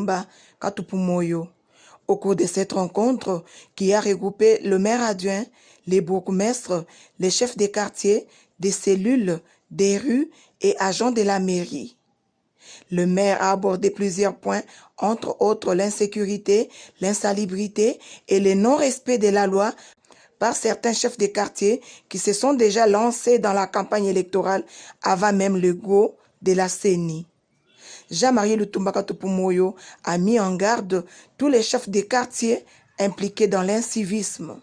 Lutumba Katupumoyo. Au cours de cette rencontre, qui a regroupé le maire adjoint, les bourgmestres, les chefs des quartiers, des cellules, des rues et agents de la mairie. Le maire a abordé plusieurs points, entre autres l'insécurité, l'insalubrité et le non-respect de la loi par certains chefs de quartier qui se sont déjà lancés dans la campagne électorale avant même le go de la CENI. Jean-Marie Lutumba Katupumoyo a mis en garde tous les chefs de quartier impliqués dans l'incivisme.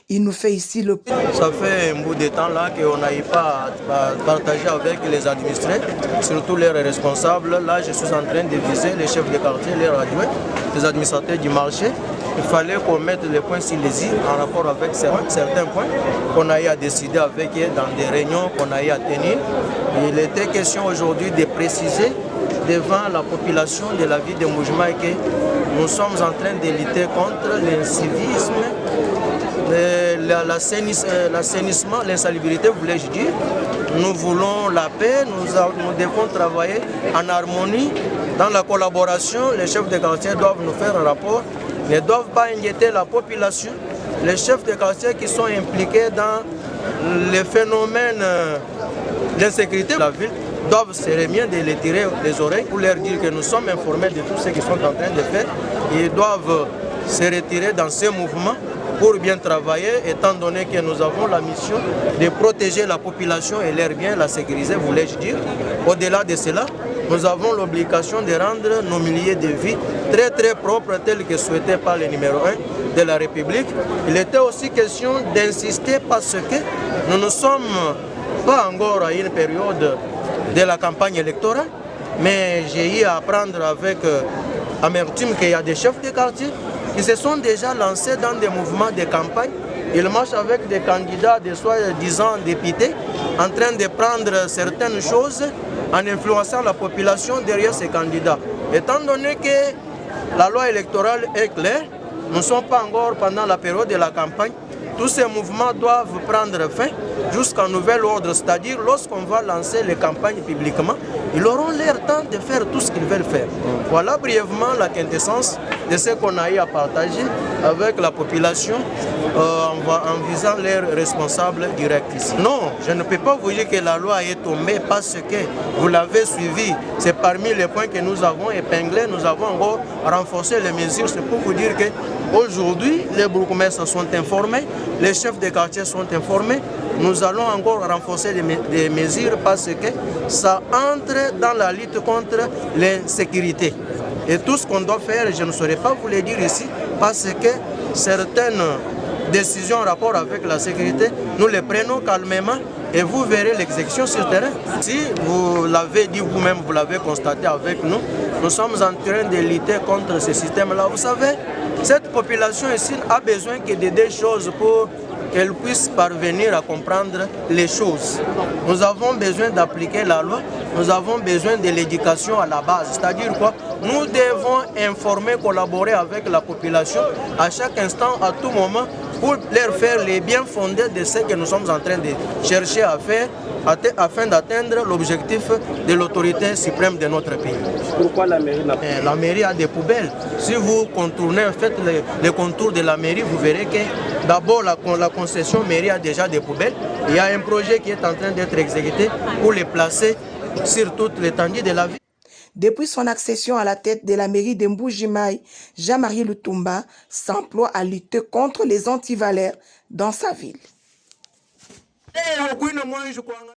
Il nous fait ici le... Ça fait un bout de temps là qu'on n'arrive pas à partager avec les administrés, surtout leurs responsables. Là, je suis en train de viser les chefs de quartier, les adjoints, les administrateurs du marché. Il fallait qu'on mette les points sur les i en rapport avec certains points qu'on a eu à décider avec eux dans des réunions qu'on a eu à tenir. Il était question aujourd'hui de préciser devant la population de la ville de Mbuji-Mayi que nous sommes en train de lutter contre l'incivisme, l'assainissement, l'insalubrité, voulais-je dire. Nous voulons la paix, nous devons travailler en harmonie, dans la collaboration. Les chefs de quartier doivent nous faire un rapport, ne doivent pas inquiéter la population. Les chefs de quartier qui sont impliqués dans les phénomènes d'insécurité de la ville doivent se remettre de les tirer les oreilles pour leur dire que nous sommes informés de tout ce qu'ils sont en train de faire. Ils doivent se retirer dans ces mouvements pour bien travailler, étant donné que nous avons la mission de protéger la population et leurs biens, la sécuriser, voulais-je dire. Au-delà de cela, nous avons l'obligation de rendre nos milliers de vies très très propres, tels que souhaités par le numéro 1 de la République. Il était aussi question d'insister parce que nous ne sommes pas encore à une période de la campagne électorale, mais j'ai eu à apprendre avec amertume qu'il y a des chefs de quartier qui se sont déjà lancés dans des mouvements de campagne. Ils marchent avec des candidats de soi-disant députés en train de prendre certaines choses en influençant la population derrière ces candidats. Étant donné que la loi électorale est claire, nous ne sommes pas encore pendant la période de la campagne. Tous ces mouvements doivent prendre fin jusqu'à nouvel ordre, c'est-à-dire lorsqu'on va lancer les campagnes publiquement, ils auront leur temps de faire tout ce qu'ils veulent faire. Voilà brièvement la quintessence de ce qu'on a eu à partager avec la population en visant leurs responsables directs ici. Non, je ne peux pas vous dire que la loi est tombée parce que vous l'avez suivie. C'est parmi les points que nous avons épinglés, nous avons encore renforcé les mesures. C'est pour vous dire qu'aujourd'hui, les bourgmestres sont informés, les chefs de quartier sont informés. Nous allons encore renforcer les mesures parce que ça entre dans la lutte contre l'insécurité. Et tout ce qu'on doit faire, je ne saurais pas vous le dire ici, parce que certaines décisions en rapport avec la sécurité, nous les prenons calmement et vous verrez l'exécution sur terrain. Si vous l'avez dit vous-même, vous l'avez constaté avec nous, nous sommes en train de lutter contre ce système-là. Vous savez, cette population ici a besoin que de deux choses pour qu'elle puisse parvenir à comprendre les choses. Nous avons besoin d'appliquer la loi, nous avons besoin de l'éducation à la base. C'est-à-dire quoi? Nous devons informer, collaborer avec la population à chaque instant, à tout moment, pour leur faire les bien fondés de ce que nous sommes en train de chercher à faire afin d'atteindre l'objectif de l'autorité suprême de notre pays. Pourquoi la mairie n'a pas? La mairie a des poubelles. Si vous contournez, faites les contours de la mairie, vous verrez que d'abord la concession mairie a déjà des poubelles. Il y a un projet qui est en train d'être exécuté pour les placer sur toute l'étendue de la ville. Depuis son accession à la tête de la mairie de Mbuji-Mayi, Jean-Marie Lutumba s'emploie à lutter contre les antivalaires dans sa ville.